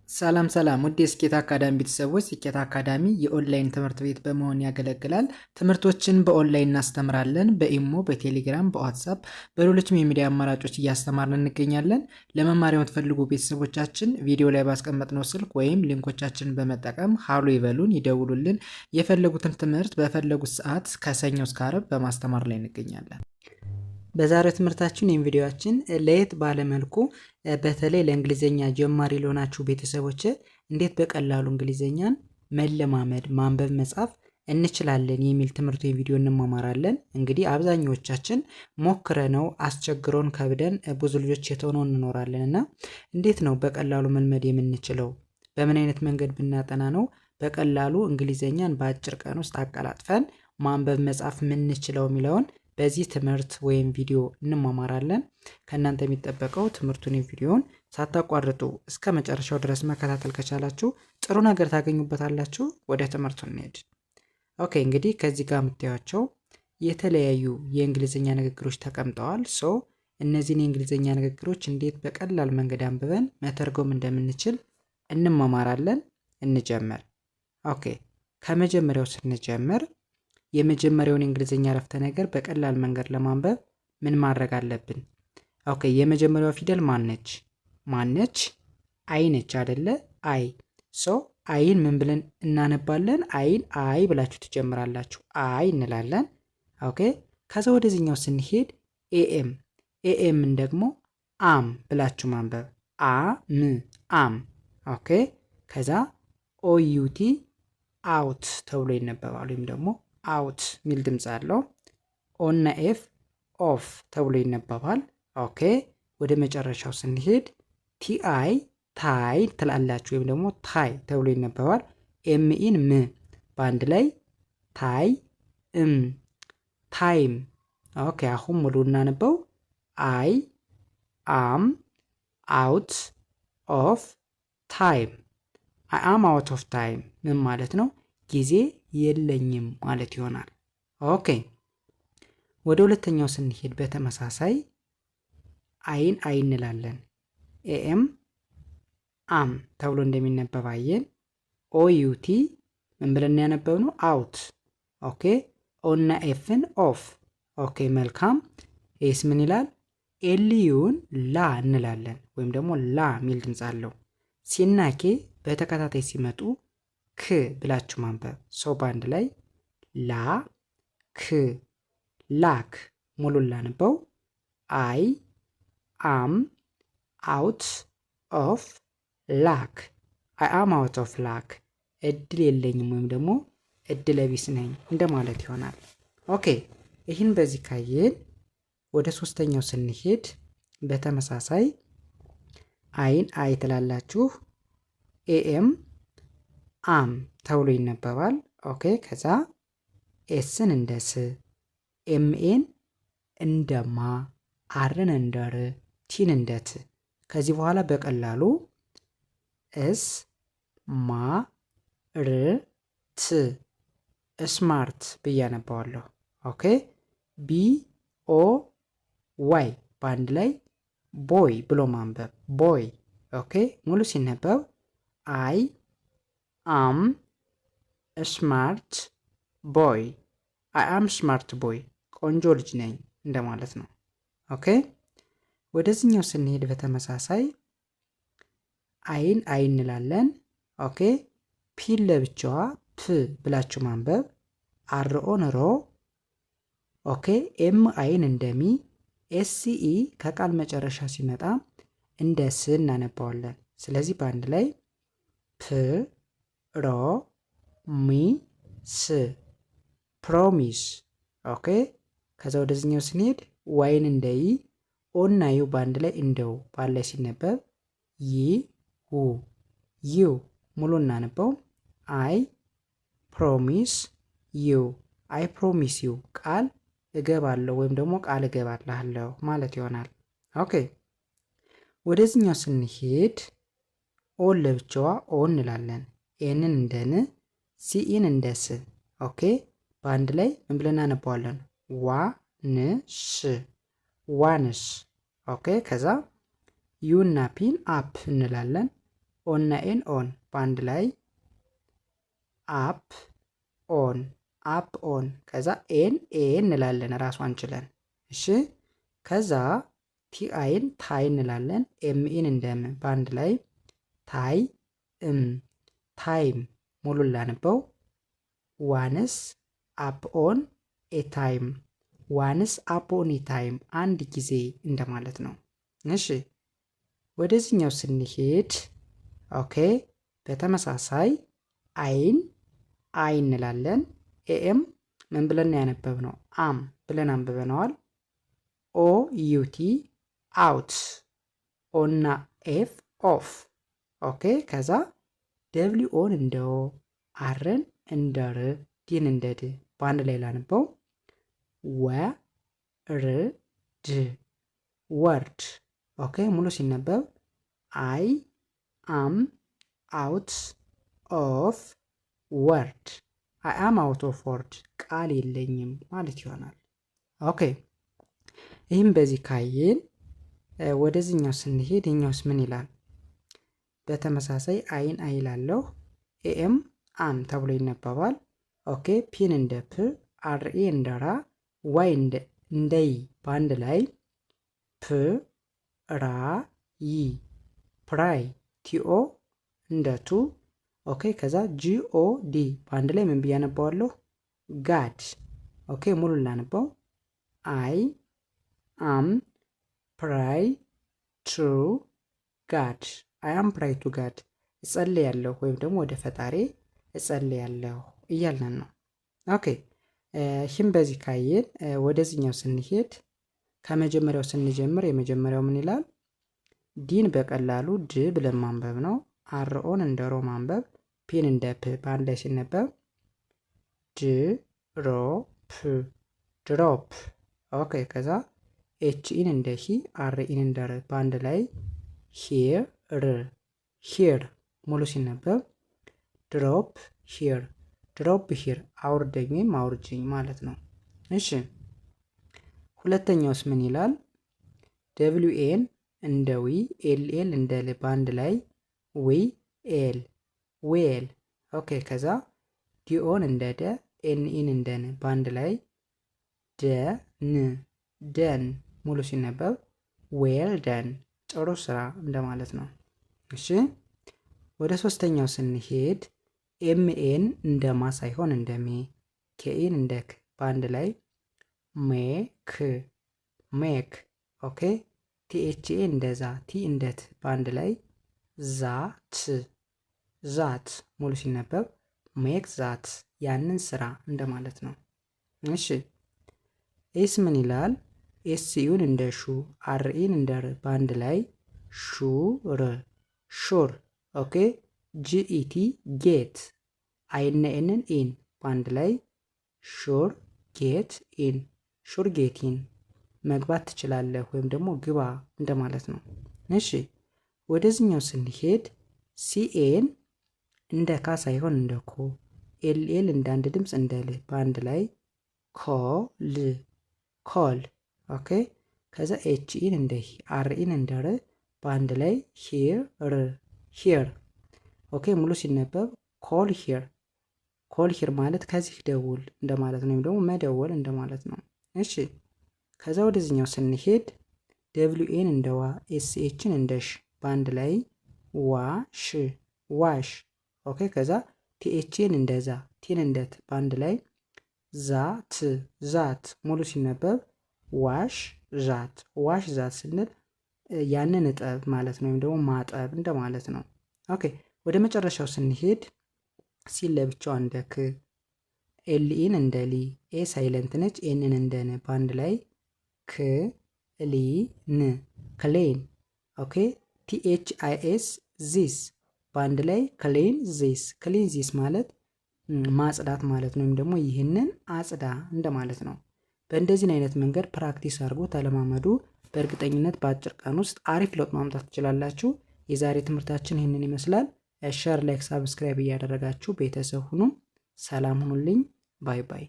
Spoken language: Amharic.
ሰላም ሰላም ውድ የስኬት አካዳሚ ቤተሰቦች፣ ስኬት አካዳሚ የኦንላይን ትምህርት ቤት በመሆን ያገለግላል። ትምህርቶችን በኦንላይን እናስተምራለን። በኢሞ፣ በቴሌግራም፣ በዋትሳፕ፣ በሌሎችም የሚዲያ አማራጮች እያስተማርን እንገኛለን። ለመማር የምትፈልጉ ቤተሰቦቻችን ቪዲዮ ላይ ባስቀመጥነው ስልክ ወይም ሊንኮቻችንን በመጠቀም ሀሎ ይበሉን፣ ይደውሉልን። የፈለጉትን ትምህርት በፈለጉት ሰዓት ከሰኞ እስከ ዓርብ በማስተማር ላይ እንገኛለን። በዛሬው ትምህርታችን ወይም ቪዲዮአችን ለየት ባለ መልኩ በተለይ ለእንግሊዘኛ ጀማሪ ለሆናችሁ ቤተሰቦች እንዴት በቀላሉ እንግሊዘኛን መለማመድ ማንበብ መጻፍ እንችላለን የሚል ትምህርት ወይም ቪዲዮ እንማማራለን። እንግዲህ አብዛኞቻችን ሞክረነው አስቸግሮን ከብደን ብዙ ልጆች የተሆነው እንኖራለን እና እንዴት ነው በቀላሉ መልመድ የምንችለው? በምን አይነት መንገድ ብናጠና ነው በቀላሉ እንግሊዘኛን በአጭር ቀን ውስጥ አቀላጥፈን ማንበብ መጻፍ የምንችለው የሚለውን በዚህ ትምህርት ወይም ቪዲዮ እንማማራለን። ከእናንተ የሚጠበቀው ትምህርቱን ቪዲዮውን ሳታቋርጡ እስከ መጨረሻው ድረስ መከታተል ከቻላችሁ ጥሩ ነገር ታገኙበታላችሁ። ወደ ትምህርቱ እንሄድ። ኦኬ፣ እንግዲህ ከዚህ ጋር የምታዩቸው የተለያዩ የእንግሊዝኛ ንግግሮች ተቀምጠዋል። እነዚህን የእንግሊዝኛ ንግግሮች እንዴት በቀላል መንገድ አንብበን መተርጎም እንደምንችል እንማማራለን። እንጀምር። ኦኬ፣ ከመጀመሪያው ስንጀምር የመጀመሪያውን የእንግሊዝኛ አረፍተ ነገር በቀላል መንገድ ለማንበብ ምን ማድረግ አለብን? ኦኬ፣ የመጀመሪያው ፊደል ማነች? ማነች? አይ ነች አይደለ? አይ። አይን ምን ብለን እናነባለን? አይን አይ ብላችሁ ትጀምራላችሁ። አይ እንላለን። ኦኬ፣ ከዛ ወደዚህኛው ስንሄድ ኤኤምን ደግሞ አም ብላችሁ ማንበብ። አም። ኦኬ፣ ከዛ ኦዩቲ አውት ተብሎ ይነበባል፣ ወይም ደግሞ አውት ሚል ድምፅ አለው። ኦና ኤፍ ኦፍ ተብሎ ይነበባል። ኦኬ፣ ወደ መጨረሻው ስንሄድ ቲአይ ታይ ትላላችሁ፣ ወይም ደግሞ ታይ ተብሎ ይነበባል። ኤምኢን ም በአንድ ላይ ታይ ታይም። ኦኬ፣ አሁን ሙሉ እናነበው። አይ አም አውት ኦፍ ታይም። አይ አም አውት ኦፍ ታይም ምን ማለት ነው? ጊዜ የለኝም ማለት ይሆናል። ኦኬ፣ ወደ ሁለተኛው ስንሄድ በተመሳሳይ አይን አይ እንላለን። ኤኤም አም ተብሎ እንደሚነበብ አየን። ኦዩቲ ምን ብለን ያነበብነው? አውት። ኦኬ፣ ኦና ኤፍን ኦፍ። ኦኬ፣ መልካም። ኤስ ምን ይላል? ኤልዩን ላ እንላለን፣ ወይም ደግሞ ላ ሚል ድምፅ አለው። ሲና ኬ በተከታታይ ሲመጡ ክ ብላችሁ ማንበብ። በአንድ ላይ ላ ክ ላክ። ሙሉን ላንበው። አይ አም አውት ኦፍ ላክ። አይ አም አውት ኦፍ ላክ፣ እድል የለኝም ወይም ደግሞ እድለ ቢስ ነኝ እንደማለት ይሆናል። ኦኬ፣ ይህን በዚህ ካየን ወደ ሶስተኛው ስንሄድ በተመሳሳይ አይን አይ ትላላችሁ። ኤኤም አም ተብሎ ይነበባል። ኦኬ፣ ከዛ ኤስን እንደ ስ፣ ኤምኤን እንደ ማ፣ አርን እንደ ር፣ ቲን እንደ ት። ከዚህ በኋላ በቀላሉ እስ ማ ር ት ስማርት ብዬ አነባዋለሁ። ኦኬ፣ ቢ ኦ ዋይ በአንድ ላይ ቦይ ብሎ ማንበብ። ቦይ። ኦኬ፣ ሙሉ ሲነበብ አይ አም ስማርት ቦይ። አይ አም ስማርት ቦይ፣ ቆንጆ ልጅ ነኝ እንደማለት ነው። ኦኬ፣ ወደዚህኛው ስንሄድ በተመሳሳይ አይን አይ እንላለን። ኦኬ፣ ፒን ለብቻዋ ፕ ብላችሁ ማንበብ። አርኦን ሮ። ኦኬ፣ ኤም አይን እንደሚ፣ ኤስኢ ከቃል መጨረሻ ሲመጣ እንደ ስ እናነባዋለን። ስለዚህ በአንድ ላይ ፕ ሮ ሚ ስ ፕሮሚስ። ኦኬ፣ ከዛ ወደዚህኛው ስንሄድ ዋይን እንደ ይ፣ ኦና ዩ በአንድ ላይ እንደው ባለ ሲነበብ ይ ው ዩ። ሙሉ እናነበው። አይ ፕሮሚስ ዩ። አይ ፕሮሚስ ዩ ቃል እገባለሁ ወይም ደግሞ ቃል እገባላለሁ ማለት ይሆናል። ኦኬ፣ ወደዚህኛው ስንሄድ ኦን ለብቻዋ ኦ እንላለን። ኤንን እንደ ን፣ ሲኢን እንደ ስ። ኦኬ፣ በአንድ ላይ ምን ብለን እናነባዋለን? ዋ ን ስ ዋንስ። ኦኬ፣ ከዛ ዩ እና ፒን አፕ እንላለን። ኦ እና ኤን ኦን በአንድ ላይ አፕ ኦን አፕ ኦን። ከዛ ኤን እንላለን ራሷን ችለን። እሺ ከዛ ቲ አይን ታይ እንላለን። ኤም ኢን እንደም በአንድ ላይ ታይ ታይም። ሙሉ ላንበው ዋንስ አፕ ኦን ኤ ታይም። ዋንስ አፕ ኦን ኤ ታይም አንድ ጊዜ እንደማለት ነው። እሺ ወደዚህኛው ስንሄድ ኦኬ በተመሳሳይ አይን አይ እንላለን። ኤኤም ምን ብለን ያነበብነው አም ብለን አንብበነዋል። ኦ ዩቲ አውት፣ ኦ እና ኤፍ ኦፍ። ኦኬ ከዛ ደብሊው ኦን እንደ ኦ፣ አርን እንደ ር፣ ዲን እንደ ድ በአንድ ላይ ላንበው ወርድ ወርድ። ኦኬ ሙሉ ሲነበብ አይ አም አውት ኦፍ ወርድ፣ አይ አም አውት ኦፍ ወርድ ቃል የለኝም ማለት ይሆናል። ኦኬ ይህም በዚህ ካየን ወደዚህኛው ስንሄድ ይህኛውስ ምን ይላል? በተመሳሳይ አይን አይ ላለሁ ኤኤም አም ተብሎ ይነበባል። ኦኬ ፒን እንደ ፕ፣ አርኢ እንደ ራ፣ ዋይ እንደ ይ በአንድ ላይ ፕ ራ ይ ፕራይ፣ ቲኦ እንደ ቱ። ኦኬ ከዛ ጂኦ ዲ በአንድ ላይ ምን ብዬ አነባዋለሁ? ጋድ። ኦኬ ሙሉ ላነበው አይ አም ፕራይ ቱ ጋድ፣ አይ አም ፕራይ ቱ ጋድ እጸልያለሁ ወይም ደግሞ ወደ ፈጣሪ እጸልያለሁ እያለን ነው። ኦኬ ይህም በዚህ ካየን ወደዚህኛው ስንሄድ ከመጀመሪያው ስንጀምር የመጀመሪያው ምን ይላል? ዲን በቀላሉ ድ ብለን ማንበብ ነው። አርኦን እንደ ሮ ማንበብ፣ ፒን እንደ ፕ በአንድ ላይ ሲነበብ ድ ሮ ፕ ድሮፕ። ኦኬ ከዛ ኤችኢን እንደ ሂ፣ አርኢን እንደ ር በአንድ ላይ ሂር ሂር። ሙሉ ሲነበብ ድሮፕ ሂር ድሮፕ ሂር አውርደኝ ወይም አውርጅኝ ማለት ነው። እሺ ሁለተኛውስ ምን ይላል? ደብሊው ኤን እንደ ዊ፣ ኤል ኤል እንደ ል በአንድ ላይ ዊ ኤል ዌል። ኦኬ ከዛ ዲኦን እንደ ደ፣ ኤንኢን እንደ ን በአንድ ላይ ደን ደን። ሙሉ ሲነበብ ዌል ደን ጥሩ ስራ እንደማለት ነው። እሺ ወደ ሶስተኛው ስንሄድ ኤምኤን እንደ ማ ሳይሆን እንደ ሜ፣ ኬኤን እንደ ክ በአንድ ላይ ሜክ ሜክ። ኦኬ ቲኤችኤ እንደዛ፣ ቲ እንደት በአንድ ላይ ዛት ዛት። ሙሉ ሲነበብ ሜክ ዛት ያንን ስራ እንደማለት ነው። እሺ ኤስ ምን ይላል? ኤስዩን እንደ ሹ፣ አርኢን እንደ ር በአንድ ላይ ሹር ሹር። ኦኬ ጂኢቲ ጌት፣ አይነ ኤንን ኢን በአንድ ላይ ሹር ጌት ኢን ሹር ጌት ኢን መግባት ትችላለህ ወይም ደግሞ ግባ እንደማለት ነው። እሺ ወደዚህኛው ስንሄድ ሲኤን እንደ ካ ሳይሆን እንደ ኮ፣ ኤልኤል እንደ አንድ ድምፅ እንደ ል በአንድ ላይ ኮል ኮል። ኦኬ ከዛ ኤችኢን እንደ ሂ፣ አርኢን እንደ ር በአንድ ላይ ሂር ሂር። ኦኬ ሙሉ ሲነበብ ኮል ሂር ኮል ሂር ማለት ከዚህ ደውል እንደማለት ነው፣ ወይም ደግሞ መደወል እንደማለት ነው። እሺ ከዛ ወደዚህኛው ስንሄድ ደብሊው ኤን እንደ ዋ፣ ኤስኤችን እንደ ሽ በአንድ ላይ ዋሽ ዋሽ። ኦኬ ከዛ ቲኤችን እንደ ዛ፣ ቲን እንደት በአንድ ላይ ዛት ዛት። ሙሉ ሲነበብ ዋሽ ዛት ዋሽ ዛት ስንል ያንን እጠብ ማለት ነው፣ ወይም ደግሞ ማጠብ እንደማለት ነው። ኦኬ ወደ መጨረሻው ስንሄድ ሲን ለብቻዋ እንደ ክ፣ ኤልኢን እንደ ሊ፣ ኤ ሳይለንት ነች፣ ኤንን እንደ ን በአንድ ላይ ክ ሊ ን ክሌን። ኦኬ ቲኤችአይኤስ ዚስ በአንድ ላይ ክሌን ዚስ ክሌን ዚስ ማለት ማጽዳት ማለት ነው፣ ወይም ደግሞ ይህንን አጽዳ እንደማለት ነው። በእንደዚህን አይነት መንገድ ፕራክቲስ አድርጎ ተለማመዱ። በእርግጠኝነት በአጭር ቀን ውስጥ አሪፍ ለውጥ ማምጣት ትችላላችሁ። የዛሬ ትምህርታችን ይህንን ይመስላል። ሸር፣ ላይክ፣ ሳብስክራይብ እያደረጋችሁ ቤተሰብ ሁኑ። ሰላም ሁኑልኝ። ባይ ባይ።